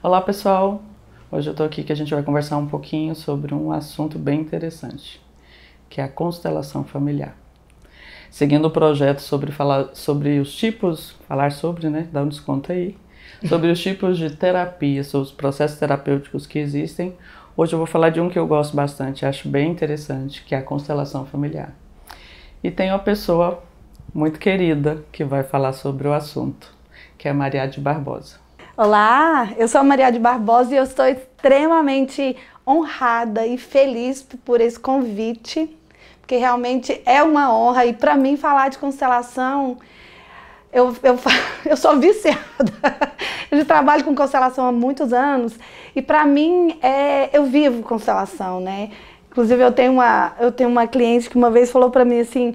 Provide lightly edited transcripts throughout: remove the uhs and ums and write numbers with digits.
Olá pessoal, hoje eu estou aqui que a gente vai conversar um pouquinho sobre um assunto bem interessante, que é a constelação familiar. Seguindo o projeto sobre falar sobre os tipos, dá um desconto aí, sobre os tipos de terapia, sobre os processos terapêuticos que existem, hoje eu vou falar de um que eu gosto bastante, acho bem interessante, que é a constelação familiar. E tem uma pessoa muito querida que vai falar sobre o assunto, que é a Mariade Barbosa. Olá, eu sou a Mariade Barbosa e eu estou extremamente honrada e feliz por esse convite, porque realmente é uma honra e para mim falar de constelação, eu sou viciada, eu trabalho com constelação há muitos anos e para mim eu vivo constelação, né? Inclusive eu tenho uma cliente que uma vez falou para mim assim,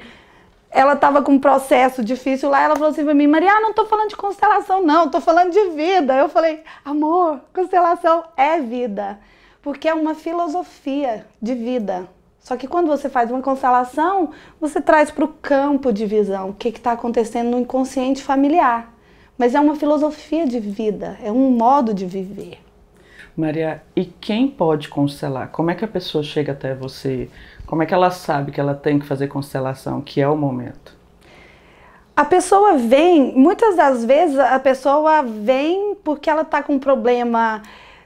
ela estava com um processo difícil lá, ela falou assim para mim, Maria, não estou falando de constelação não, estou falando de vida. Eu falei, amor, constelação é vida, porque é uma filosofia de vida. Só que quando você faz uma constelação, você traz para o campo de visão o que está acontecendo no inconsciente familiar. Mas é uma filosofia de vida, é um modo de viver. Maria, e quem pode constelar? Como é que a pessoa chega até você? Como é que ela sabe que ela tem que fazer constelação, que é o momento? A pessoa vem, muitas das vezes a pessoa vem porque ela está com um problema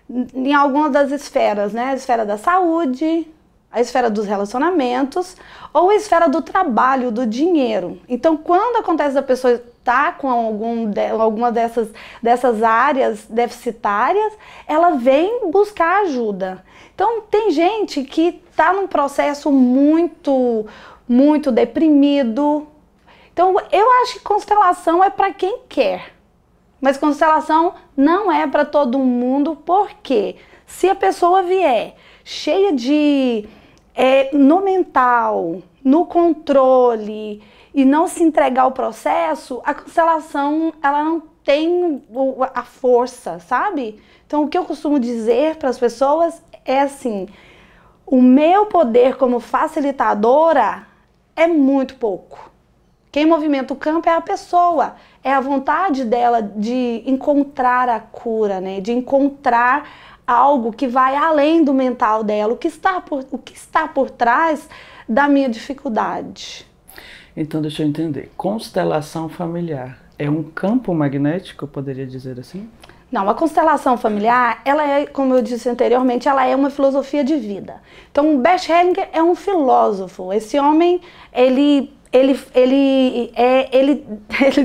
em alguma das esferas, né? A esfera da saúde, a esfera dos relacionamentos ou a esfera do trabalho, do dinheiro. Então, quando acontece a pessoa estar com alguma dessas áreas deficitárias, ela vem buscar ajuda. Então, tem gente que está num processo muito deprimido. Então, eu acho que constelação é para quem quer. Mas constelação não é para todo mundo, porque se a pessoa vier cheia de no mental, no controle e não se entregar ao processo, a constelação ela não tem a força, sabe? Então o que eu costumo dizer para as pessoas é assim, o meu poder como facilitadora é muito pouco. Quem movimenta o campo é a pessoa, é a vontade dela de encontrar a cura, né? De encontrar algo que vai além do mental dela, o que está por trás da minha dificuldade. Então deixa eu entender, constelação familiar é um campo magnético, eu poderia dizer assim? Não, a constelação familiar, ela é, como eu disse anteriormente, ela é uma filosofia de vida. Então o Bert Hellinger é um filósofo, esse homem, ele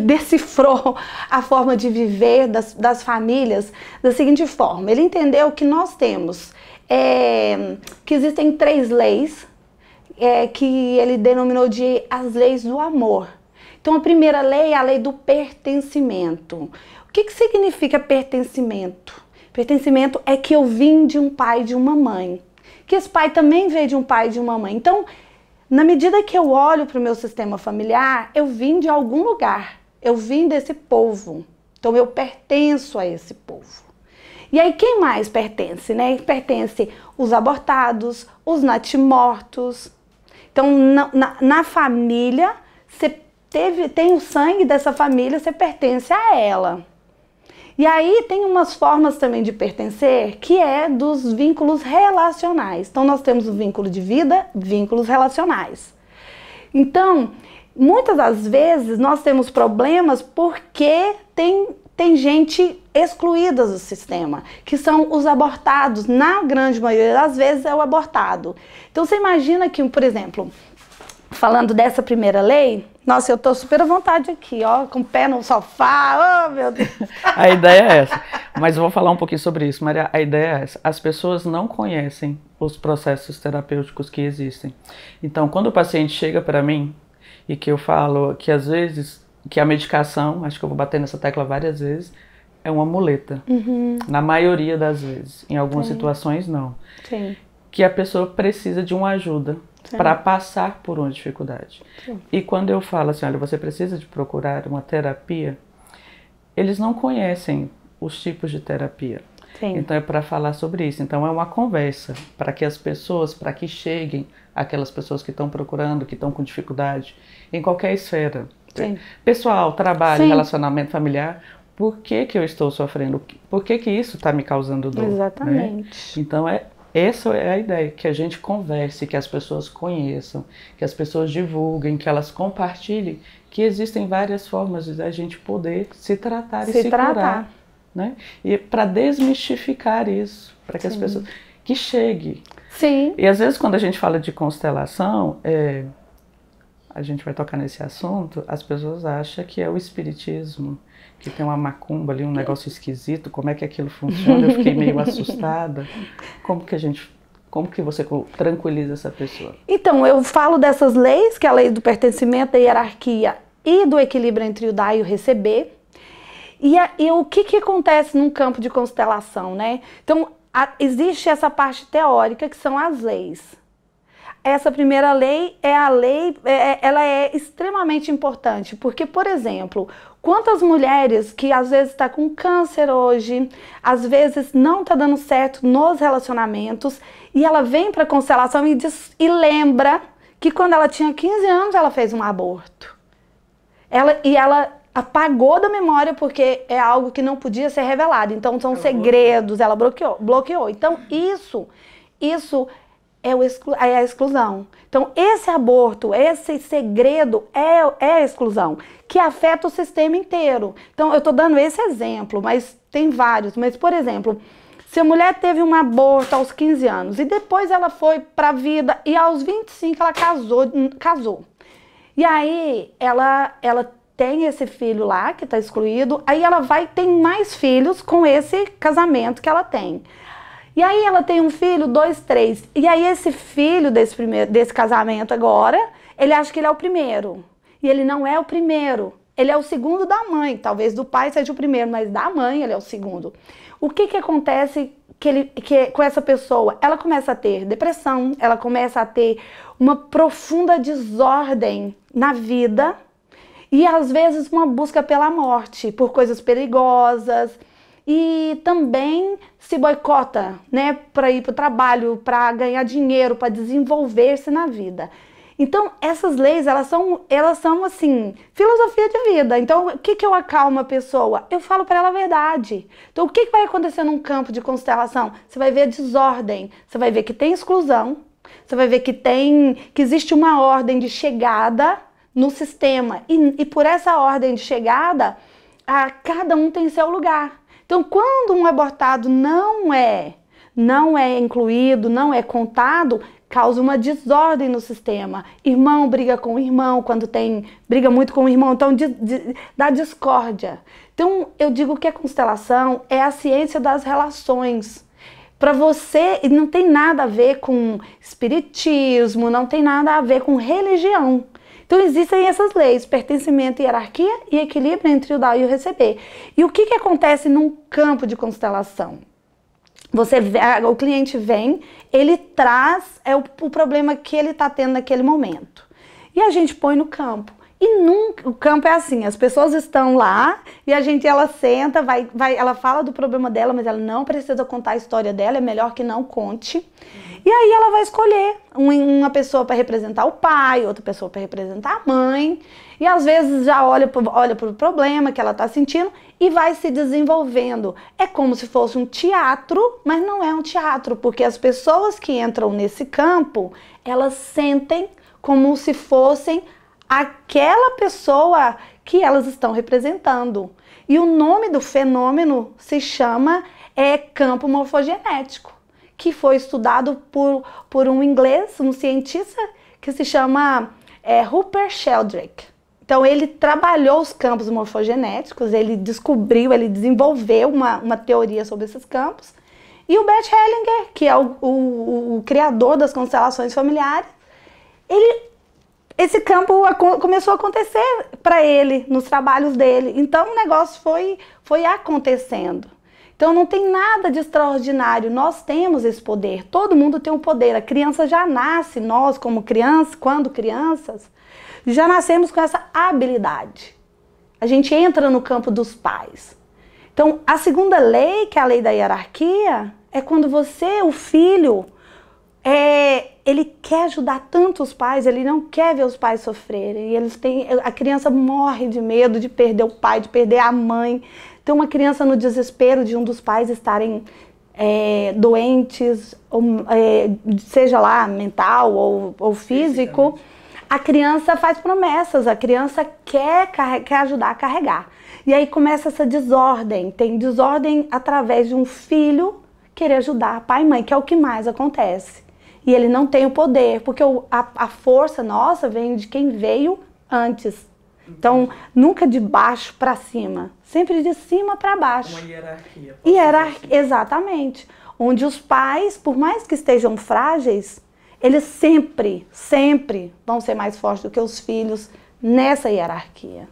decifrou a forma de viver das famílias da seguinte forma. Ele entendeu que nós temos, que existem 3 leis, que ele denominou de as leis do amor. Então a primeira lei é a lei do pertencimento. O que significa pertencimento? Pertencimento é que eu vim de um pai e de uma mãe, que esse pai também veio de um pai e de uma mãe. Então, na medida que eu olho para o meu sistema familiar, eu vim de algum lugar, eu vim desse povo, então eu pertenço a esse povo. E aí quem mais pertence, né? Pertence os abortados, os natimortos. Então na família, você tem o sangue dessa família, você pertence a ela. E aí tem umas formas também de pertencer, que é dos vínculos relacionais. Então nós temos o vínculo de vida, vínculos relacionais. Então, muitas das vezes nós temos problemas porque tem gente excluída do sistema, que são os abortados. Na grande maioria das vezes é o abortado. Então você imagina que, por exemplo, falando dessa primeira lei, nossa, eu tô super à vontade aqui, ó, com o pé no sofá, oh meu Deus. A ideia é essa, mas eu vou falar um pouquinho sobre isso, Maria. A ideia é essa, as pessoas não conhecem os processos terapêuticos que existem. Então, quando o paciente chega para mim e que eu falo que às vezes, que a medicação, acho que eu vou bater nessa tecla várias vezes, é uma muleta. Na maioria das vezes, em algumas situações não. Sim. Que a pessoa precisa de uma ajuda para passar por uma dificuldade. Sim. E quando eu falo assim, olha, você precisa de procurar uma terapia, eles não conhecem os tipos de terapia. Sim. Então é para falar sobre isso. Então é uma conversa para que as pessoas, para que cheguem aquelas pessoas que estão procurando, que estão com dificuldade, em qualquer esfera. Sim. Pessoal, trabalho, Sim. relacionamento familiar, por que que eu estou sofrendo? Por que que isso está me causando dor? Exatamente. Né? Então, essa é a ideia, que a gente converse, que as pessoas conheçam, que as pessoas divulguem, que elas compartilhem, que existem várias formas de a gente poder se tratar e se curar. Né? E para desmistificar isso, para que as pessoas... que chegue. Sim. E às vezes quando a gente fala de constelação, a gente vai tocar nesse assunto, as pessoas acham que é o espiritismo, que tem uma macumba ali, um negócio esquisito, como é que aquilo funciona? Eu fiquei meio assustada. Como que você tranquiliza essa pessoa? Então, eu falo dessas leis, que é a lei do pertencimento, da hierarquia e do equilíbrio entre o dar e o receber. E o que acontece num campo de constelação, né? Então, existe essa parte teórica, que são as leis. Essa primeira lei ela é extremamente importante, porque, por exemplo, quantas mulheres que às vezes estão com câncer hoje, às vezes não está dando certo nos relacionamentos, e ela vem para a constelação e lembra que quando ela tinha 15 anos ela fez um aborto. Ela apagou da memória porque é algo que não podia ser revelado. Então são segredos, ela bloqueou. Então isso é a exclusão. Então esse aborto, esse segredo é a exclusão, que afeta o sistema inteiro. Então eu estou dando esse exemplo, mas tem vários. Mas, por exemplo, se a mulher teve um aborto aos 15 anos e depois ela foi para a vida e aos 25 ela casou. E aí ela tem esse filho lá que está excluído, aí ela tem mais filhos com esse casamento que ela tem. E aí ela tem um filho, 2, 3. E aí esse filho desse casamento agora, ele acha que ele é o primeiro. E ele não é o primeiro. Ele é o segundo da mãe. Talvez do pai seja o primeiro, mas da mãe ele é o segundo. O que acontece com essa pessoa? Ela começa a ter depressão, ela começa a ter uma profunda desordem na vida e às vezes uma busca pela morte, por coisas perigosas. E também se boicota, né, para ir para o trabalho, para ganhar dinheiro, para desenvolver-se na vida. Então, essas leis, elas são assim, filosofia de vida. Então, o que eu acalmo a pessoa? Eu falo para ela a verdade. Então, o que vai acontecer num campo de constelação? Você vai ver desordem, você vai ver que tem exclusão, você vai ver que existe uma ordem de chegada no sistema. E por essa ordem de chegada, cada um tem seu lugar. Então, quando um abortado não é incluído, não é contado, causa uma desordem no sistema. Irmão briga com o irmão, briga muito com o irmão, então dá discórdia. Então, eu digo que a constelação é a ciência das relações. Para você, não tem nada a ver com espiritismo, não tem nada a ver com religião. Então existem essas leis, pertencimento, hierarquia e equilíbrio entre o dar e o receber. E o que acontece num campo de constelação? O cliente vem, ele traz o problema que ele está tendo naquele momento. E a gente põe no campo. O campo é assim, as pessoas estão lá e ela senta, ela fala do problema dela, mas ela não precisa contar a história dela, é melhor que não conte. E aí ela vai escolher uma pessoa para representar o pai, outra pessoa para representar a mãe, e às vezes já olha para o problema que ela está sentindo e vai se desenvolvendo. É como se fosse um teatro, mas não é um teatro, porque as pessoas que entram nesse campo, elas sentem como se fossem aquela pessoa que elas estão representando. E o nome do fenômeno se chama campo morfogenético, que foi estudado por um inglês, um cientista, que se chama Rupert Sheldrake. Então ele trabalhou os campos morfogenéticos, ele desenvolveu uma teoria sobre esses campos. E o Bert Hellinger, que é o criador das constelações familiares, esse campo começou a acontecer para ele, nos trabalhos dele. Então o negócio foi acontecendo. Então não tem nada de extraordinário, nós temos esse poder, todo mundo tem um poder. A criança já nasce, nós como crianças, quando crianças, já nascemos com essa habilidade. A gente entra no campo dos pais. Então a segunda lei, que é a lei da hierarquia, é quando o filho, ele quer ajudar tanto os pais, ele não quer ver os pais sofrerem. A criança morre de medo de perder o pai, de perder a mãe, Então, uma criança no desespero de um dos pais estarem doentes, seja lá mental ou físico, a criança faz promessas, a criança quer ajudar a carregar. E aí começa essa desordem, tem desordem através de um filho querer ajudar pai e mãe, que é o que mais acontece. E ele não tem o poder, porque a força nossa vem de quem veio antes. Então, nunca de baixo para cima, sempre de cima para baixo. Uma hierarquia. Exatamente. Onde os pais, por mais que estejam frágeis, eles sempre vão ser mais fortes do que os filhos nessa hierarquia.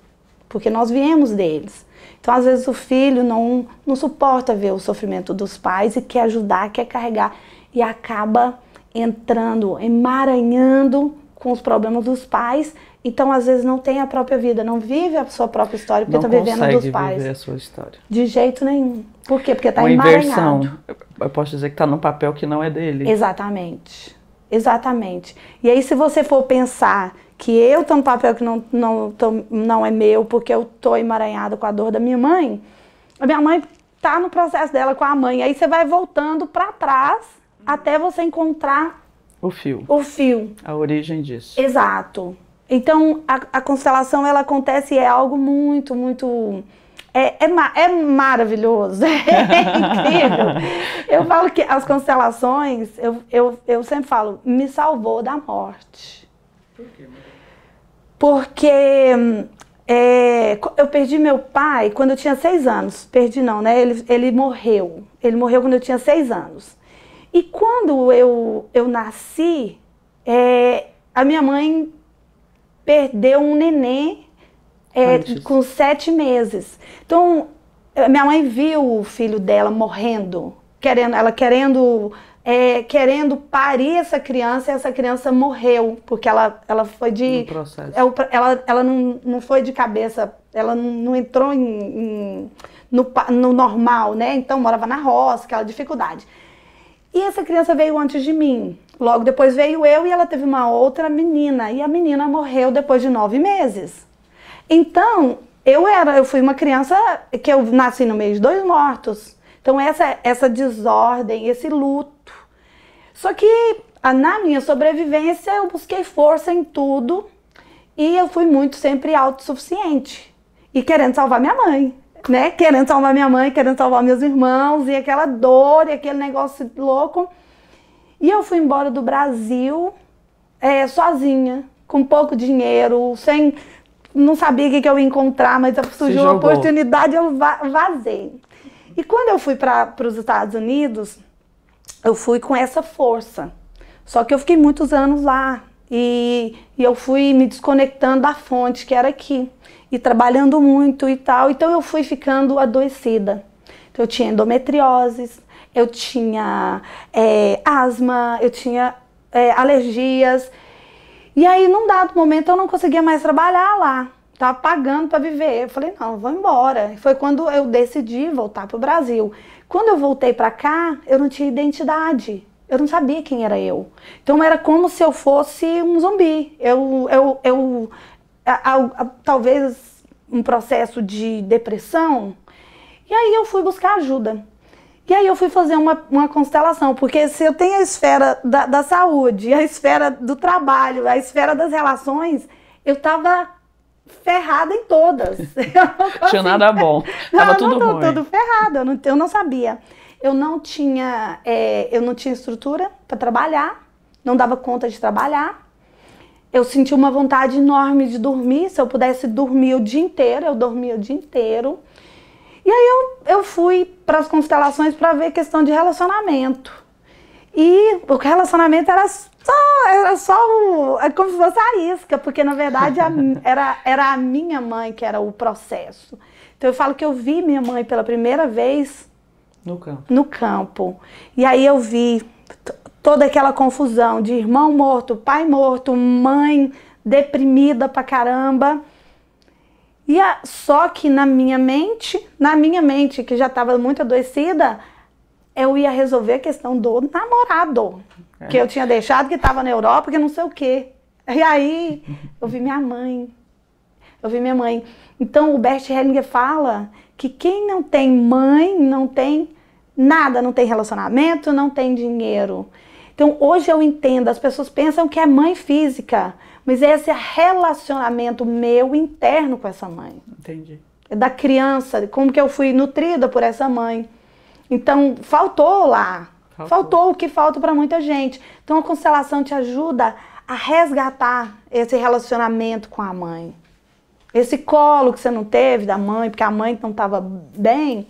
Porque nós viemos deles. Então, às vezes, o filho não suporta ver o sofrimento dos pais e quer ajudar, quer carregar. E acaba entrando, emaranhando com os problemas dos pais. Então, às vezes, não tem a própria vida, não vive a sua própria história, porque está vivendo a dos pais. Não consegue viver a sua história. De jeito nenhum. Por quê? Porque está uma emaranhado. Inversão. Eu posso dizer que está num papel que não é dele. Exatamente. Exatamente. E aí, se você for pensar que eu estou num papel que não é meu, porque eu estou emaranhada com a dor da minha mãe, a minha mãe está no processo dela com a mãe. Aí você vai voltando para trás até você encontrar o fio. A origem disso. Exato. Então, a constelação, ela acontece e é algo muito, muito... É maravilhoso, é incrível. Eu falo que as constelações, eu sempre falo, me salvou da morte. Por quê, Maria? Porque eu perdi meu pai quando eu tinha 6 anos. Perdi não, né? Ele morreu. Ele morreu quando eu tinha 6 anos. E quando eu nasci, a minha mãe perdeu um neném com 7 meses. Então, minha mãe viu o filho dela morrendo, querendo parir essa criança, e essa criança morreu, porque ela foi de... No processo. Ela não foi de cabeça, ela não entrou no normal, né? Então, morava na roça, aquela dificuldade. E essa criança veio antes de mim. Logo depois veio eu e ela teve uma outra menina. E a menina morreu depois de 9 meses. Então, eu fui uma criança que eu nasci no meio de 2 mortos. Então, essa desordem, esse luto. Só que na minha sobrevivência eu busquei força em tudo. E eu fui muito sempre autossuficiente. E querendo salvar minha mãe. Né? Querendo salvar minha mãe, querendo salvar meus irmãos, e aquela dor, e aquele negócio louco. E eu fui embora do Brasil sozinha, com pouco dinheiro, não sabia o que eu ia encontrar, mas surgiu uma oportunidade, eu vazei. E quando eu fui para os Estados Unidos, eu fui com essa força. Só que eu fiquei muitos anos lá, e eu fui me desconectando da fonte, que era aqui. E trabalhando muito e tal, então eu fui ficando adoecida. Então eu tinha endometriose, eu tinha asma, eu tinha alergias. E aí, num dado momento, eu não conseguia mais trabalhar lá. Estava pagando para viver. Eu falei, não, eu vou embora. Foi quando eu decidi voltar para o Brasil. Quando eu voltei para cá, eu não tinha identidade. Eu não sabia quem era eu. Então era como se eu fosse um zumbi. Talvez um processo de depressão, e aí eu fui buscar ajuda. E aí eu fui fazer uma constelação, porque se eu tenho a esfera da saúde, a esfera do trabalho, a esfera das relações, eu estava ferrada em todas. Tinha nada bom, estava tudo ruim. Tudo ferrado, eu não sabia. Eu não tinha estrutura para trabalhar, não dava conta de trabalhar. Eu senti uma vontade enorme de dormir. Se eu pudesse dormir o dia inteiro, eu dormia o dia inteiro. E aí eu fui para as constelações para ver questão de relacionamento. E o relacionamento era como se fosse a isca, porque na verdade era a minha mãe que era o processo. Então eu falo que eu vi minha mãe pela primeira vez no campo. E aí eu vi toda aquela confusão de irmão morto, pai morto, mãe deprimida pra caramba. Só que na minha mente, que já estava muito adoecida, eu ia resolver a questão do namorado, que eu tinha deixado, que estava na Europa, que não sei o quê. E aí eu vi minha mãe. Então o Bert Hellinger fala que quem não tem mãe, não tem nada, não tem relacionamento, não tem dinheiro. Então, hoje eu entendo, as pessoas pensam que é mãe física, mas esse é relacionamento meu interno com essa mãe. Entendi. É da criança, como que eu fui nutrida por essa mãe. Então, faltou lá. Faltou o que falta para muita gente. Então, a constelação te ajuda a resgatar esse relacionamento com a mãe. Esse colo que você não teve da mãe, porque a mãe não estava bem,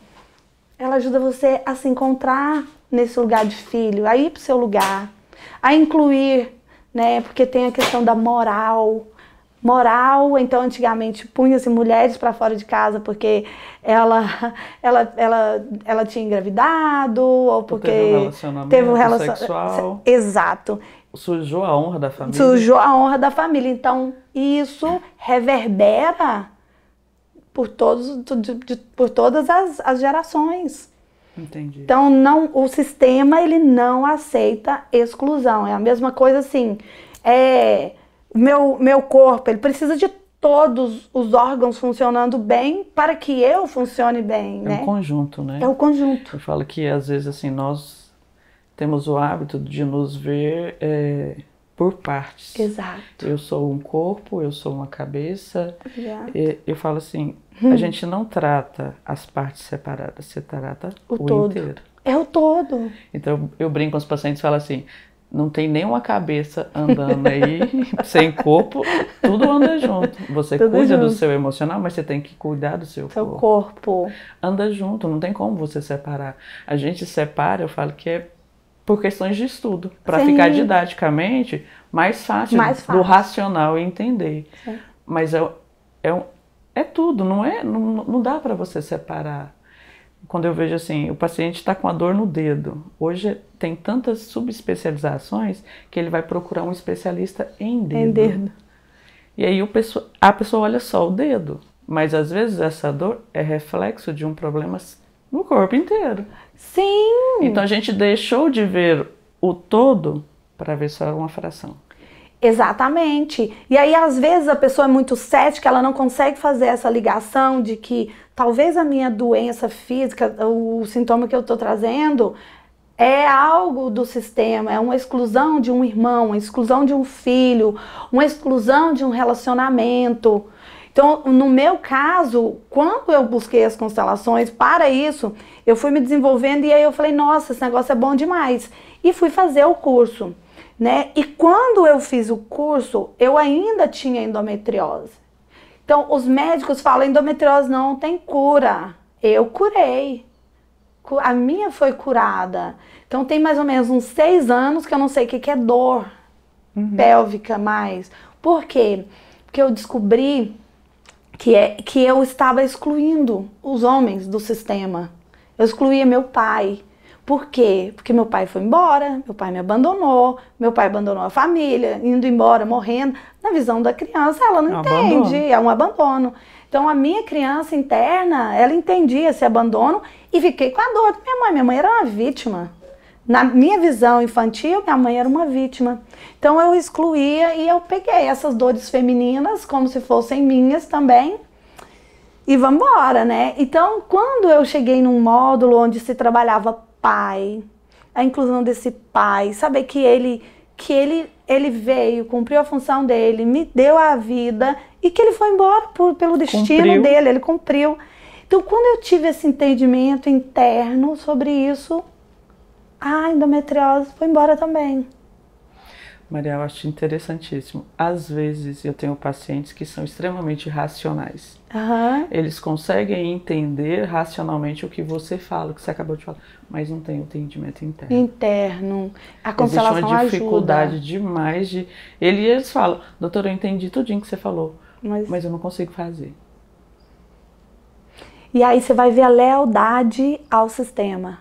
ela ajuda você a se encontrar nesse lugar de filho, a ir para o seu lugar, a incluir, né? Porque tem a questão da moral. Moral, então antigamente punha-se mulheres para fora de casa porque ela tinha engravidado ou porque teve um relacionamento sexual. Exato. Sujou a honra da família. Sujou a honra da família. Então isso reverbera por todas as gerações. Entendi. Então o sistema ele não aceita exclusão. É a mesma coisa assim. Meu corpo, ele precisa de todos os órgãos funcionando bem para que eu funcione bem, né? É um conjunto, né? É o conjunto. Eu falo que às vezes assim, nós temos o hábito de nos ver por partes. Exato. Eu sou um corpo, eu sou uma cabeça. Exato. Eu falo assim, a gente não trata as partes separadas, você trata o todo. inteiro. É o todo. Então eu brinco com os pacientes e falo assim, não tem nenhuma cabeça andando aí, sem corpo, tudo anda junto. Você tudo cuida junto. do seu emocional, mas você tem que cuidar do seu corpo. Anda junto, não tem como você separar. A gente separa, eu falo que é por questões de estudo, para ficar didaticamente mais fácil do racional entender. Sim. Mas é tudo, não dá para você separar. Quando eu vejo assim, o paciente está com a dor no dedo. Hoje tem tantas subespecializações que ele vai procurar um especialista em dedo. E aí a pessoa olha só o dedo. Mas às vezes essa dor é reflexo de um problema no corpo inteiro. Sim! Então a gente deixou de ver o todo para ver só uma fração. Exatamente. E aí, às vezes, a pessoa é muito cética, ela não consegue fazer essa ligação de que talvez a minha doença física, o sintoma que eu estou trazendo, é algo do sistema, é uma exclusão de um irmão, uma exclusão de um filho, uma exclusão de um relacionamento. Então, no meu caso, quando eu busquei as constelações para isso, eu fui me desenvolvendo e aí eu falei, nossa, esse negócio é bom demais. E fui fazer o curso. Né? E quando eu fiz o curso, eu ainda tinha endometriose. Então, os médicos falam, endometriose não tem cura. Eu curei. A minha foi curada. Então, tem mais ou menos uns 6 anos que eu não sei o que é dor pélvica mais. Por quê? Porque eu descobri que eu estava excluindo os homens do sistema. Eu excluía meu pai. Por quê? Porque meu pai foi embora, meu pai me abandonou, meu pai abandonou a família, indo embora, morrendo. Na visão da criança, ela não entende, é um abandono. Então, a minha criança interna, ela entendia esse abandono e fiquei com a dor da minha mãe. Minha mãe era uma vítima. Na minha visão infantil, minha mãe era uma vítima. Então, eu excluía e eu peguei essas dores femininas como se fossem minhas também. E vamos embora, né? Então, quando eu cheguei num módulo onde se trabalhava pai, a inclusão desse pai, saber que ele veio, cumpriu a função dele, me deu a vida e que ele foi embora pelo destino dele, ele cumpriu. Então, quando eu tive esse entendimento interno sobre isso, a endometriose foi embora também. Maria, eu acho interessantíssimo. Às vezes eu tenho pacientes que são extremamente racionais. Eles conseguem entender racionalmente o que você fala, o que você acabou de falar, mas não tem o entendimento interno. A constelação existe uma dificuldade demais de... Eles falam, doutora, eu entendi tudinho que você falou, mas eu não consigo fazer. E aí você vai ver a lealdade ao sistema.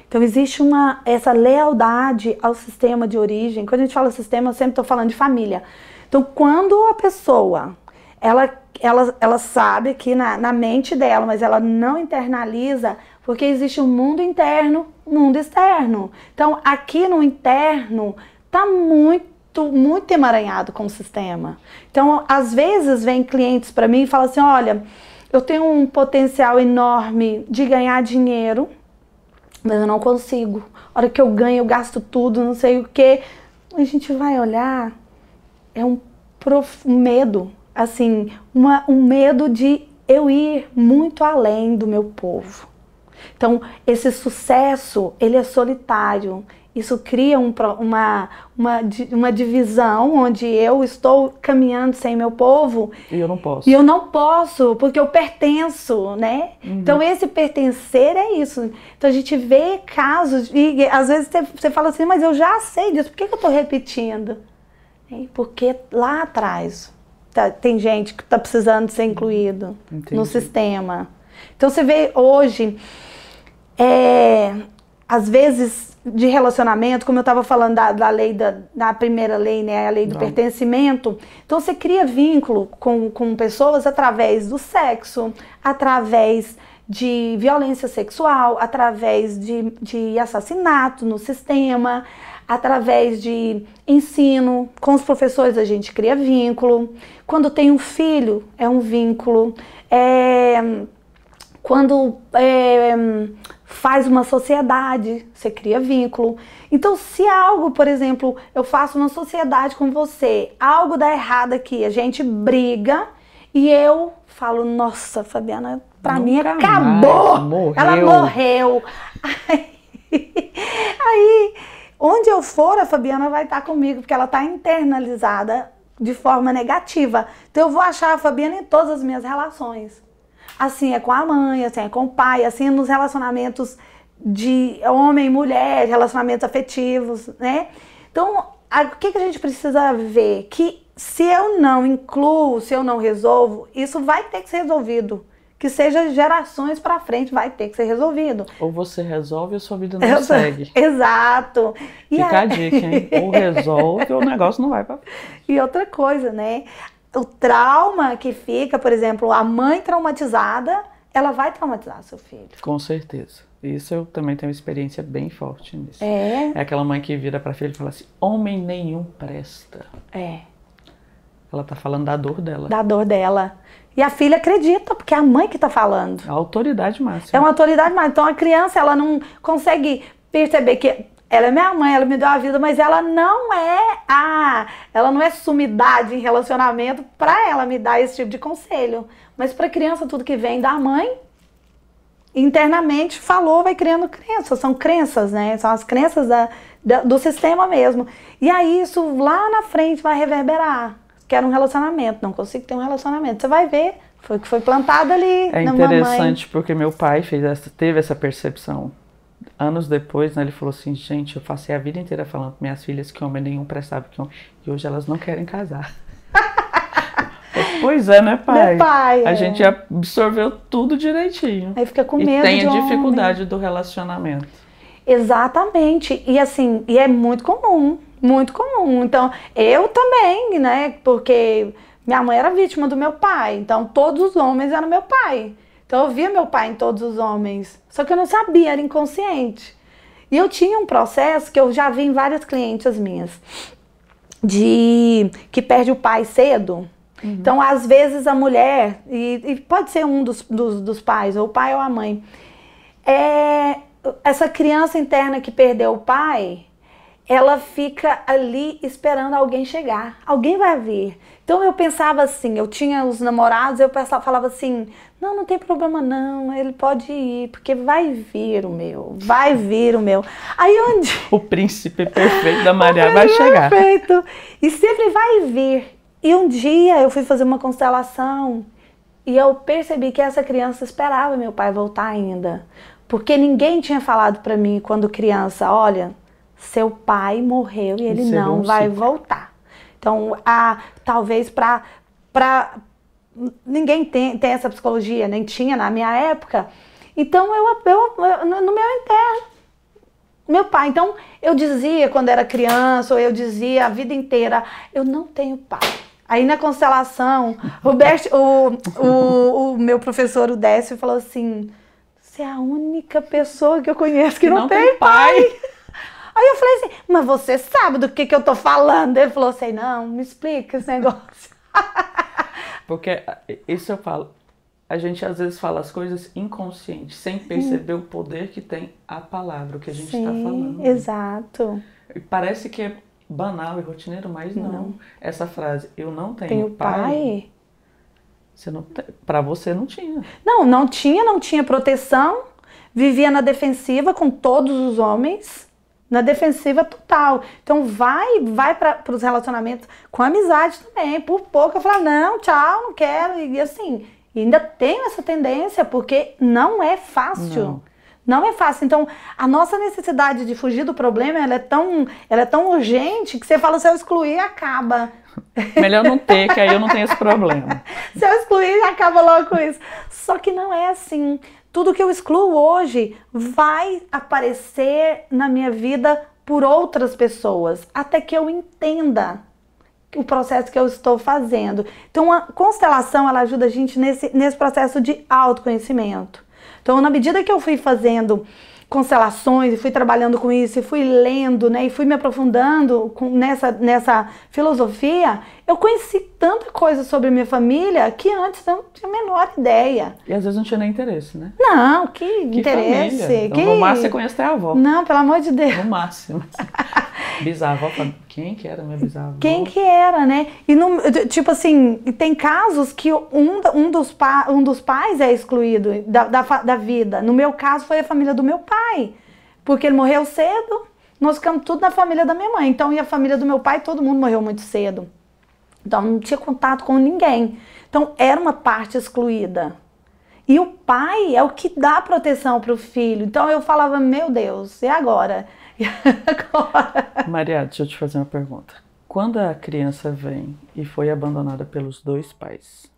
Então, existe essa lealdade ao sistema de origem. Quando a gente fala sistema, eu sempre estou falando de família. Então, quando a pessoa, ela sabe que na mente dela, mas ela não internaliza, porque existe um mundo interno, um mundo externo. Então, aqui no interno, está muito emaranhado com o sistema. Então, às vezes, vem clientes para mim e falam assim, olha, eu tenho um potencial enorme de ganhar dinheiro, mas eu não consigo. A hora que eu ganho, eu gasto tudo, não sei o quê. A gente vai olhar, é um medo, assim, um medo de eu ir muito além do meu povo. Então, esse sucesso, ele é solitário. Isso cria uma divisão onde eu estou caminhando sem meu povo. E eu não posso. E eu não posso, porque eu pertenço, né? Então, esse pertencer é isso. Então, a gente vê casos, e às vezes você fala assim, mas eu já sei disso, por que eu estou repetindo? Porque lá atrás tem gente que está precisando ser incluído no sistema. Então, você vê hoje, às vezes, de relacionamento, como eu estava falando da lei, da primeira lei, né, a lei do pertencimento. Então, você cria vínculo com pessoas através do sexo, através de violência sexual, através de assassinato no sistema, através de ensino. Com os professores a gente cria vínculo. Quando tem um filho, é um vínculo. Quando faz uma sociedade, você cria vínculo. Então, se algo, por exemplo, eu faço uma sociedade com você, algo dá errado aqui, a gente briga e eu falo, nossa, Fabiana, pra mim acabou. Ela morreu. Aí, onde eu for, a Fabiana vai estar comigo, porque ela está internalizada de forma negativa. Então, eu vou achar a Fabiana em todas as minhas relações. Assim é com a mãe, assim é com o pai, assim é nos relacionamentos de homem e mulher, relacionamentos afetivos, né? Então, o que a gente precisa ver? Que se eu não incluo, se eu não resolvo, isso vai ter que ser resolvido. Que seja gerações para frente, vai ter que ser resolvido. Ou você resolve ou sua vida não segue. Exato. Fica a dica, hein? Ou resolve ou o negócio não vai para frente. E outra coisa, né? O trauma que fica, por exemplo, a mãe traumatizada, ela vai traumatizar seu filho. Com certeza. Isso eu também tenho uma experiência bem forte nisso. É aquela mãe que vira para filha e fala assim, homem nenhum presta. Ela tá falando da dor dela. Da dor dela. E a filha acredita, porque é a mãe que tá falando. A autoridade máxima. É uma autoridade máxima. Então a criança, ela não consegue perceber que ela é minha mãe, ela me deu a vida, mas ela não é sumidade em relacionamento para ela me dar esse tipo de conselho. Mas para criança, tudo que vem da mãe, internamente falou, vai criando crenças. São crenças, né? São as crenças do sistema mesmo. E aí isso lá na frente vai reverberar. Quero um relacionamento, não consigo ter um relacionamento. Você vai ver, foi que foi plantado ali na mamãe. É interessante porque meu pai teve essa percepção. Anos depois, né, ele falou assim, gente, eu passei a vida inteira falando para minhas filhas que homem nenhum prestava, e hoje elas não querem casar. Pois é, né, pai? Meu pai, a gente absorveu tudo direitinho. Aí fica com medo e tem de a dificuldade homem. Do relacionamento. Exatamente. E assim, e é muito comum, muito comum. Então, eu também, né, porque minha mãe era vítima do meu pai, então todos os homens eram meu pai. Então eu via meu pai em todos os homens, só que eu não sabia, era inconsciente. E eu tinha um processo que eu já vi em várias clientes minhas, que perde o pai cedo. Então às vezes a mulher, e pode ser um dos pais, ou o pai ou a mãe, essa criança interna que perdeu o pai, ela fica ali esperando alguém chegar, alguém vai vir. Então eu pensava assim, eu tinha os namorados, eu falava assim, não tem problema não, ele pode ir, porque vai vir o meu, vai vir o meu. Aí onde... O príncipe perfeito da Maria vai chegar. Perfeito, e sempre vai vir. E um dia eu fui fazer uma constelação e eu percebi que essa criança esperava meu pai voltar ainda. Porque ninguém tinha falado pra mim quando criança, olha, seu pai morreu e ele não vai voltar. Então, talvez ninguém tem essa psicologia, nem tinha na minha época. Então, no meu interno, meu pai. Então, eu dizia quando era criança, ou eu dizia a vida inteira, eu não tenho pai. Aí na constelação, o meu professor, o Décio, falou assim, você é a única pessoa que eu conheço que não tem pai. Aí eu falei assim, mas você sabe do que eu tô falando? Ele falou assim, não, me explica esse negócio. Porque isso eu falo, a gente às vezes fala as coisas inconscientes, sem perceber o poder que tem a palavra, o que a gente está falando. Exato. E parece que é banal e rotineiro, mas não. Essa frase, eu não tenho pai. Para você não tinha. Não tinha proteção, vivia na defensiva com todos os homens, na defensiva total. Então vai para os relacionamentos com amizade também. Por pouco eu falo, não, tchau, não quero. E assim, ainda tenho essa tendência, porque não é fácil. Não é fácil. Então, a nossa necessidade de fugir do problema, ela é tão urgente que você fala, se eu excluir, acaba. Melhor não ter, que aí eu não tenho esse problema. Se eu excluir, acaba logo com isso. Só que não é assim. Tudo que eu excluo hoje vai aparecer na minha vida por outras pessoas, até que eu entenda o processo que eu estou fazendo. Então, a constelação, ela ajuda a gente nesse processo de autoconhecimento. Então, na medida que eu fui fazendo constelações, e fui trabalhando com isso, e fui lendo, né, e fui me aprofundando nessa filosofia, eu conheci tanta coisa sobre minha família que antes eu não tinha a menor ideia. E às vezes não tinha nem interesse, né? Não, que interesse. Família. No máximo você conhece até a avó. Não, pelo amor de Deus. No máximo. Bisavó, quem que era minha bisavó? Quem que era, né? E tipo assim, tem casos que um dos pais é excluído da vida. No meu caso foi a família do meu pai, porque ele morreu cedo, nós ficamos tudo na família da minha mãe. Então, e a família do meu pai, todo mundo morreu muito cedo. Então, não tinha contato com ninguém. Então, era uma parte excluída. E o pai é o que dá proteção para o filho. Então, eu falava, meu Deus, e agora? Maria, deixa eu te fazer uma pergunta. Quando a criança vem e foi abandonada pelos dois pais?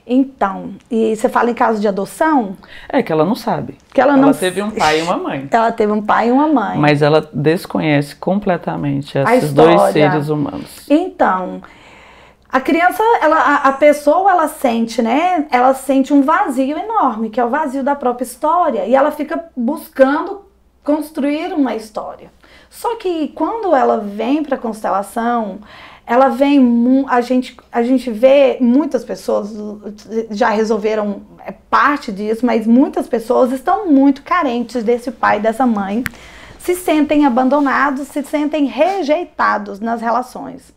Então, e você fala em caso de adoção? É que ela não sabe. Que ela teve um pai e uma mãe. Ela teve um pai e uma mãe. Mas ela desconhece completamente esses dois seres humanos. Então, a criança, a pessoa, ela sente, né? Ela sente um vazio enorme, que é o vazio da própria história. E ela fica buscando construir uma história. Só que quando ela vem para a constelação, ela vem, a gente vê muitas pessoas já resolveram parte disso, mas muitas pessoas estão muito carentes desse pai, dessa mãe, se sentem abandonados, se sentem rejeitados nas relações.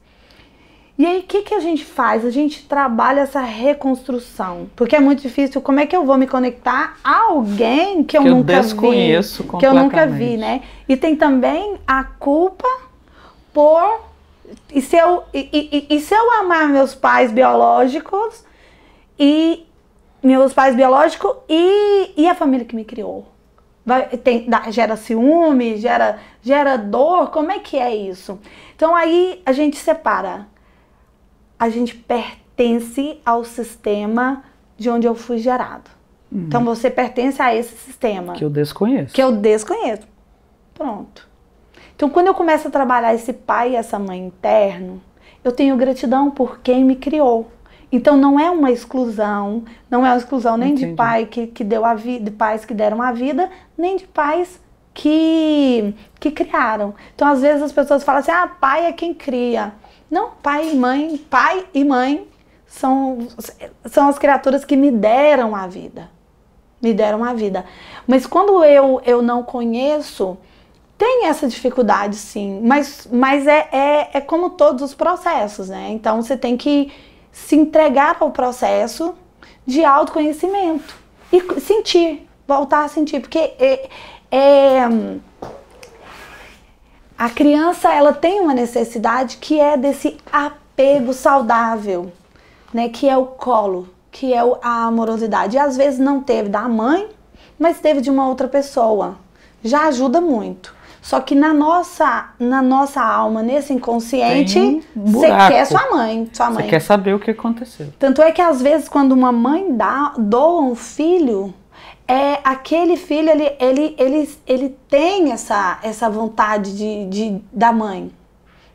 E aí, o que a gente faz? A gente trabalha essa reconstrução. Porque é muito difícil. Como é que eu vou me conectar a alguém que eu nunca desconheço vi? Que eu nunca vi, né? E tem também a culpa por... E se eu amar meus pais biológicos e a família que me criou? Gera ciúme, gera dor? Como é que é isso? Então, aí a gente separa. A gente pertence ao sistema de onde eu fui gerado. Então, você pertence a esse sistema. Que eu desconheço. Que eu desconheço. Pronto. Então, quando eu começo a trabalhar esse pai e essa mãe interno, eu tenho gratidão por quem me criou. Então, não é uma exclusão nem de pai que deu a vida, de pais que deram a vida, nem de pais que criaram. Então, às vezes as pessoas falam assim, pai é quem cria. Não, pai e mãe são as criaturas que me deram a vida. Me deram a vida. Mas quando eu não conheço, tem essa dificuldade, sim. Mas é como todos os processos, né? Então, você tem que se entregar ao processo de autoconhecimento. E sentir, voltar a sentir. Porque a criança, ela tem uma necessidade que é desse apego saudável, né? Que é o colo, que é a amorosidade. E às vezes não teve da mãe, mas teve de uma outra pessoa. Já ajuda muito. Só que na nossa alma, nesse inconsciente, você quer sua mãe. Você quer saber o que aconteceu. Tanto é que às vezes quando uma mãe doa um filho, aquele filho, ele tem essa vontade da mãe.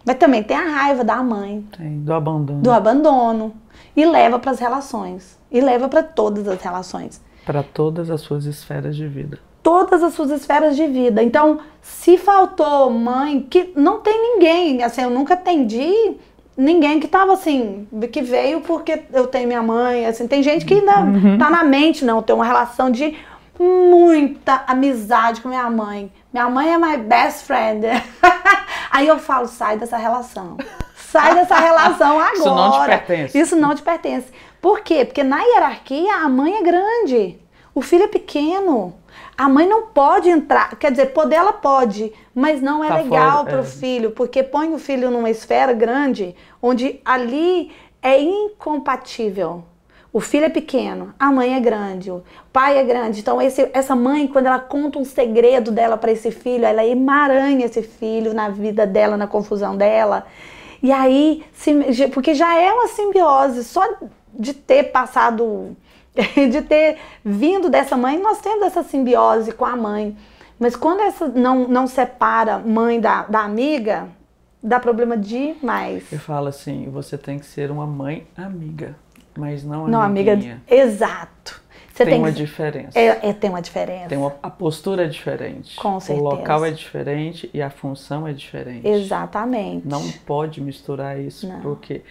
Mas também tem a raiva da mãe. Do abandono. Do abandono. E leva para as relações. E leva para todas as relações. Para todas as suas esferas de vida. Todas as suas esferas de vida. Então, se faltou mãe, que não tem ninguém, assim, eu nunca atendi ninguém que tava assim, que veio porque eu tenho minha mãe, assim, tem gente que ainda tá na mente, não, tem uma relação de muita amizade com minha mãe. Minha mãe é my best friend. Aí eu falo, sai dessa relação. Sai dessa relação agora. Isso não te pertence. Isso não te pertence. Por quê? Porque na hierarquia a mãe é grande, o filho é pequeno. A mãe não pode entrar, quer dizer, poder ela pode, mas não é Tá legal fora, para o filho, porque põe o filho numa esfera grande, onde ali é incompatível. O filho é pequeno, a mãe é grande, o pai é grande. Então essa mãe, quando ela conta um segredo dela para esse filho, ela emaranha esse filho na vida dela, na confusão dela. E aí, porque já é uma simbiose, só de ter passado, de ter vindo dessa mãe, nós temos essa simbiose com a mãe. Mas quando essa não separa mãe da amiga, dá problema demais. Eu falo assim, você tem que ser uma mãe amiga, mas não amiga. Exato. Você tem uma diferença. Tem uma diferença. A postura é diferente. Com certeza. O local é diferente e a função é diferente. Exatamente. Não pode misturar isso, não. Porque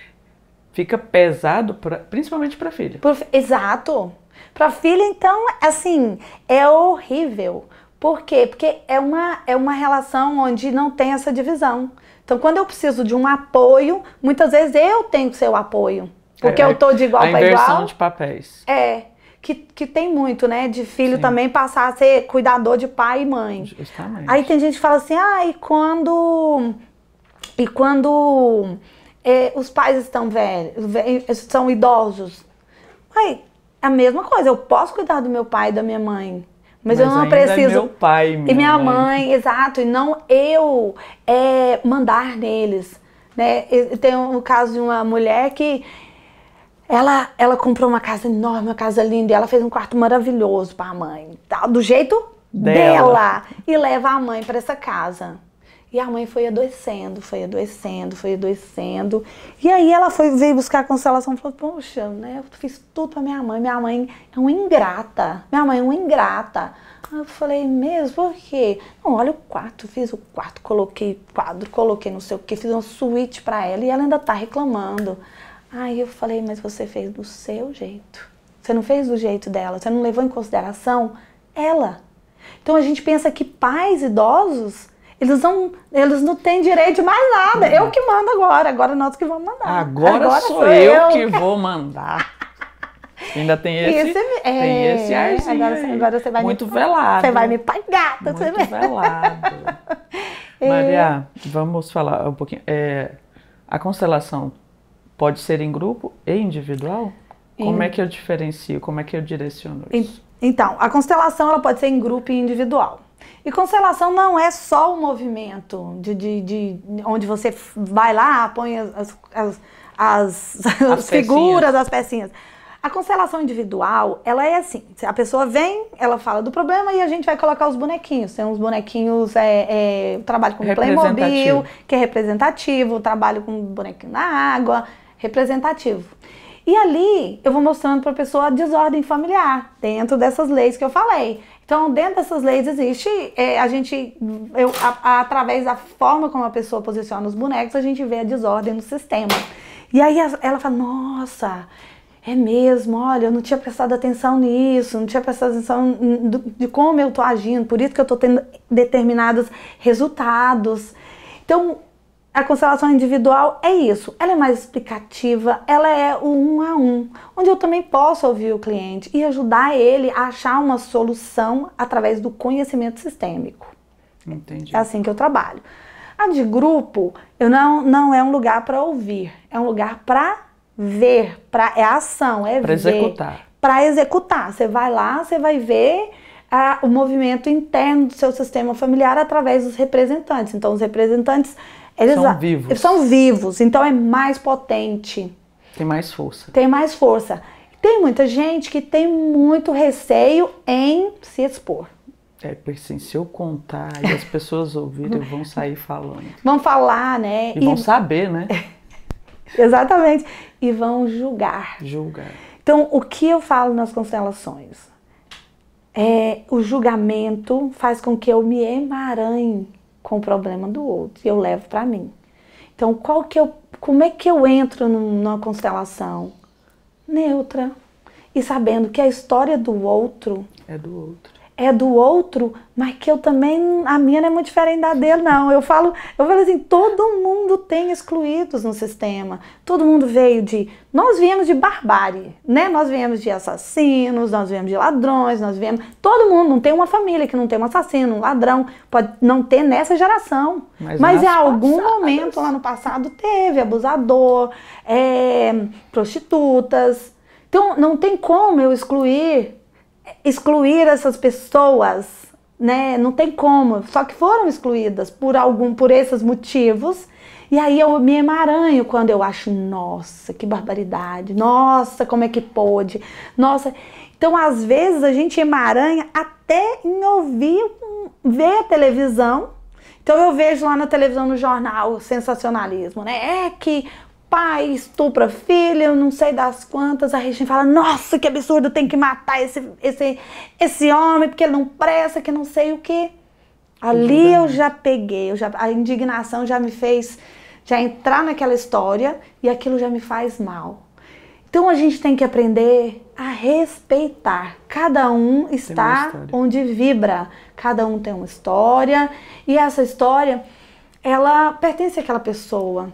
fica pesado, principalmente para a filha. Exato. Para a filha, então, assim, é horrível. Por quê? Porque é uma relação onde não tem essa divisão. Então, quando eu preciso de um apoio, muitas vezes eu tenho que ser o apoio. Porque eu tô de igual para igual. A inversão de papéis. Que tem muito, né? De filho também passar a ser cuidador de pai e mãe. Justamente. Aí tem gente que fala assim, e quando os pais estão velhos, são idosos. A mesma coisa, eu posso cuidar do meu pai e da minha mãe. Mas eu não preciso. É meu pai e minha mãe, exato, e não eu mandar neles. Né? Tem um caso de uma mulher que ela comprou uma casa enorme, uma casa linda, e ela fez um quarto maravilhoso para a mãe, do jeito dela, e leva a mãe para essa casa. E a mãe foi adoecendo. E aí ela veio buscar a constelação e falou, poxa, né, eu fiz tudo pra minha mãe é uma ingrata, Aí eu falei, mesmo, por quê? Não, olha o quarto, fiz o quarto, coloquei quadro, coloquei não sei o que, fiz uma suíte pra ela e ela ainda tá reclamando. Aí eu falei, mas você fez do seu jeito, você não fez do jeito dela, você não levou em consideração ela. Então a gente pensa que pais idosos, eles não têm direito de mais nada. Eu que mando agora nós que vamos mandar. Agora sou eu que vou mandar. Ainda tem esse arzinho agora você vai muito velado. Você vai me pagar. Muito velado. Maria, vamos falar um pouquinho. A constelação pode ser em grupo e individual? Como é que eu diferencio? Como é que eu direciono isso? Então, a constelação ela pode ser em grupo e individual. E constelação não é só um movimento onde você vai lá, põe as figuras, as pecinhas. A constelação individual, ela é assim, a pessoa vem, ela fala do problema e a gente vai colocar os bonequinhos. Tem uns bonequinhos, trabalho com Playmobil, que é representativo, trabalho com bonequinho na água, representativo. E ali eu vou mostrando para a pessoa a desordem familiar, dentro dessas leis que eu falei. Então, dentro dessas leis existe, através da forma como a pessoa posiciona os bonecos, a gente vê a desordem no sistema. E aí ela fala, nossa, é mesmo, olha, eu não tinha prestado atenção nisso, não tinha prestado atenção de como eu estou agindo, por isso que eu estou tendo determinados resultados. Então, a constelação individual é isso, ela é mais explicativa, ela é o 1 a 1, onde eu também posso ouvir o cliente e ajudar ele a achar uma solução através do conhecimento sistêmico. Entendi. É assim que eu trabalho. A de grupo, não é um lugar para ouvir, é um lugar para ver, é ação, é pra ver. Executar. Para executar. Você vai lá, você vai ver o movimento interno do seu sistema familiar através dos representantes. Então, os representantes são vivos, então é mais potente. Tem mais força. Tem mais força. Tem muita gente que tem muito receio em se expor. Porque assim, se eu contar e as pessoas ouvirem, vão sair falando. Vão falar, né? E vão saber, né? Exatamente. E vão julgar. Então, o que eu falo nas constelações? O julgamento faz com que eu me emaranhe com o problema do outro e eu levo para mim. Então, como é que eu entro numa constelação? Neutra. E sabendo que a história do outro é do outro, mas que eu também, a minha não é muito diferente da dele, não. Eu falo assim, todo mundo tem excluídos no sistema. Todo mundo nós viemos de barbárie, né? Nós viemos de assassinos, nós viemos de ladrões, todo mundo, não tem uma família que não tem um assassino, um ladrão, pode não ter nessa geração. Mas em algum momento lá no passado teve abusador, prostitutas. Então, não tem como eu excluir essas pessoas, né? Não tem como, só que foram excluídas por esses motivos. E aí eu me emaranho quando eu acho, nossa, que barbaridade, nossa, como é que pôde, nossa. Então, às vezes, a gente emaranha até em ver a televisão. Então, eu vejo lá na televisão, no jornal, o sensacionalismo, né? Que pai estupra filha, não sei das quantas, a gente fala, nossa, que absurdo, tem que matar esse homem, porque ele não presta, que não sei o quê. Ali eu já peguei, a indignação já me fez entrar naquela história e aquilo já me faz mal. Então a gente tem que aprender a respeitar. Cada um está onde vibra, cada um tem uma história e essa história, ela pertence àquela pessoa.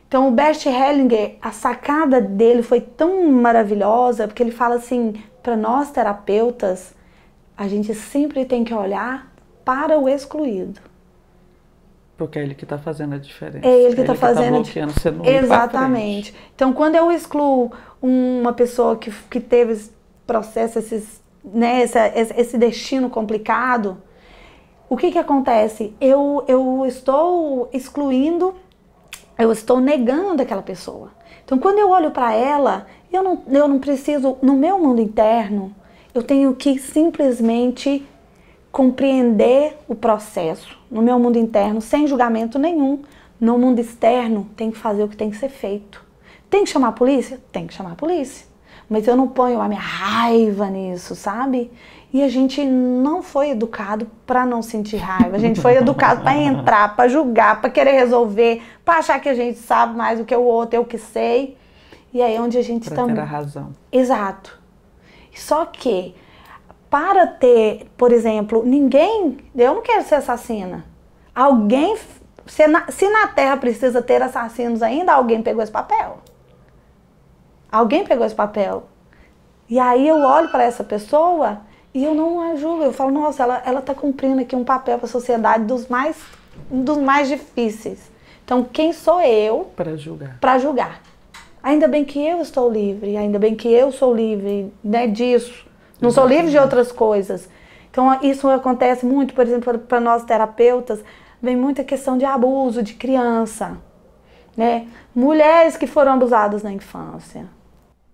Então o Bert Hellinger, a sacada dele foi tão maravilhosa, porque ele fala assim, para nós terapeutas, a gente sempre tem que olhar para o excluído. Porque é ele que está fazendo a diferença. É ele que está fazendo a diferença. Exatamente. Então quando eu excluo uma pessoa que teve esse processo, esse destino complicado, o que acontece? Eu estou excluindo, eu estou negando aquela pessoa. Então, quando eu olho para ela, eu não preciso, no meu mundo interno, eu tenho que simplesmente compreender o processo. No meu mundo interno, sem julgamento nenhum. No mundo externo, tem que fazer o que tem que ser feito. Tem que chamar a polícia? Tem que chamar a polícia. Mas eu não ponho a minha raiva nisso, sabe? E a gente não foi educado para não sentir raiva. A gente foi educado para entrar, para julgar, para querer resolver, para achar que a gente sabe mais do que o outro, eu que sei. E aí é onde a gente também... Pra ter a razão. Exato. Só que, para ter, por exemplo, eu não quero ser assassina. Alguém, se na Terra precisa ter assassinos ainda, alguém pegou esse papel. Alguém pegou esse papel. E aí eu olho para essa pessoa e eu não a julgo. Eu falo, nossa, ela está cumprindo aqui um papel para a sociedade dos mais difíceis. Então, quem sou eu para julgar? Para julgar. Ainda bem que eu estou livre, ainda bem que eu sou livre, né, disso. Não sou livre de outras coisas. Então, isso acontece muito, por exemplo, para nós terapeutas, vem muita questão de abuso de criança, né? Mulheres que foram abusadas na infância.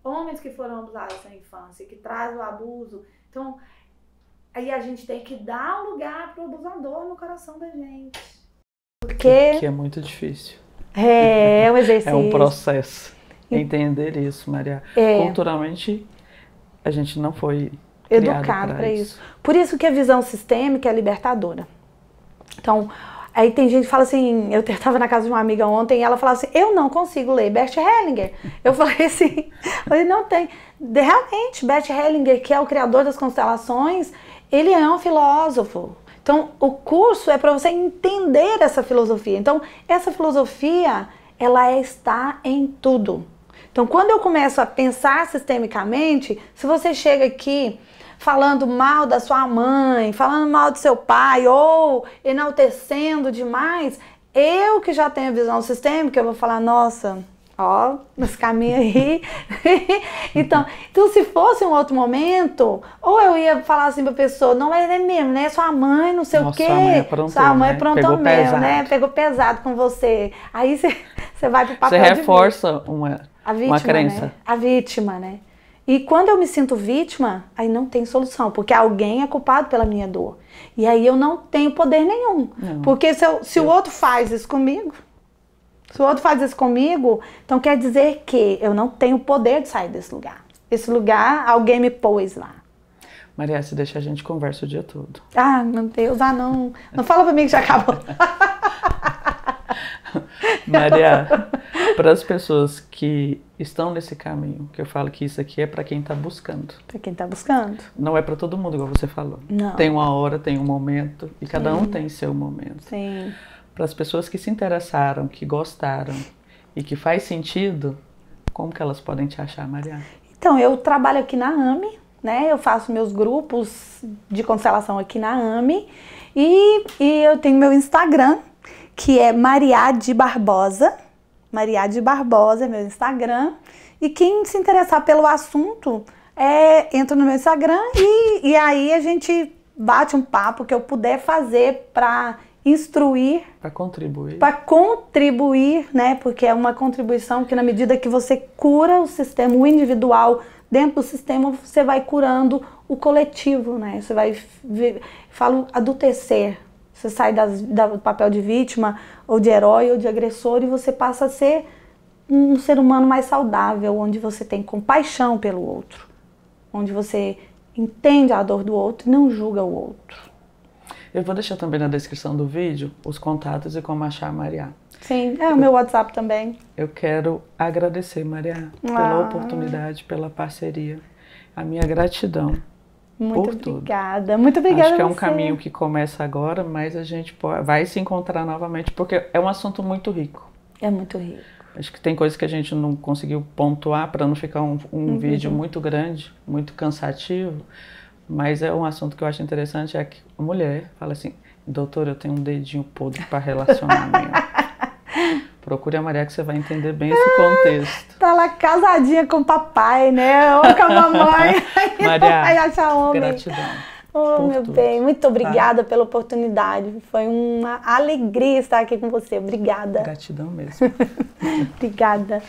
Homens que foram abusados na infância, que trazem o abuso. Então, aí a gente tem que dar lugar para o abusador no coração da gente. Porque... Que é muito difícil. É um exercício. É um processo. Entender isso, Maria. Culturalmente, a gente não foi educado para isso. Por isso que a visão sistêmica é libertadora. Então, aí tem gente que fala assim, eu estava na casa de uma amiga ontem e ela falava assim, eu não consigo ler Bert Hellinger. Eu falei assim, não tem. Realmente, Bert Hellinger, que é o criador das constelações, ele é um filósofo. Então, o curso é para você entender essa filosofia. Então, essa filosofia, ela está em tudo. Então, quando eu começo a pensar sistemicamente, se você chega aqui falando mal da sua mãe, falando mal do seu pai ou enaltecendo demais, eu que já tenho a visão sistêmica, eu vou falar, nossa, ó, nesse caminho aí. então, se fosse um outro momento, ou eu ia falar assim pra pessoa, não é mesmo, né? Sua mãe, não sei o quê. Sua mãe aprontou mesmo, né? Pegou pesado com você. Aí você vai pro papel de reforça uma crença. Né? A vítima, né? E quando eu me sinto vítima, aí não tem solução, porque alguém é culpado pela minha dor. E aí eu não tenho poder nenhum. Não. Porque se o outro faz isso comigo, então quer dizer que eu não tenho poder de sair desse lugar. Esse lugar, alguém me pôs lá. Maria, se deixa a gente conversa o dia todo. Ah, meu Deus, não. Não fala pra mim que já acabou. Maria, para as pessoas que estão nesse caminho, que eu falo que isso aqui é para quem está buscando. Para quem está buscando. Não é para todo mundo, igual você falou. Não. Tem uma hora, tem um momento, e cada um tem seu momento. Sim. Para as pessoas que se interessaram, que gostaram e que faz sentido, como que elas podem te achar, Maria? Então, eu trabalho aqui na AME, né? Eu faço meus grupos de constelação aqui na AME e eu tenho meu Instagram, que é Mariade Barbosa. Mariade Barbosa é meu Instagram. E quem se interessar pelo assunto, entra no meu Instagram e aí a gente bate um papo que eu puder fazer para instruir. Para contribuir. Para contribuir, né? Porque é uma contribuição que na medida que você cura o sistema, o individual, dentro do sistema você vai curando o coletivo, né? Você vai, falo, adultecer. Você sai do papel de vítima, ou de herói, ou de agressor, e você passa a ser um ser humano mais saudável, onde você tem compaixão pelo outro, onde você entende a dor do outro e não julga o outro. Eu vou deixar também na descrição do vídeo os contatos e como achar a Maria. Sim, o meu WhatsApp também. Eu quero agradecer, Maria, pela oportunidade, pela parceria. A minha gratidão. Muito obrigada. Muito obrigada. Acho que é um você. caminho que começa agora, mas a gente vai se encontrar novamente, porque é um assunto muito rico. É muito rico. Acho que tem coisas que a gente não conseguiu pontuar para não ficar um vídeo muito grande, muito cansativo, mas é um assunto que eu acho interessante, é que a mulher fala assim, doutor, eu tenho um dedinho podre para relacionamento. Procure a Maria que você vai entender bem esse contexto. Tá lá casadinha com o papai, né? Ou com a mamãe. Maria, vai achar homem. gratidão. Oh, meu bem, muito obrigada pela oportunidade. Foi uma alegria estar aqui com você. Obrigada. Gratidão mesmo. Obrigada.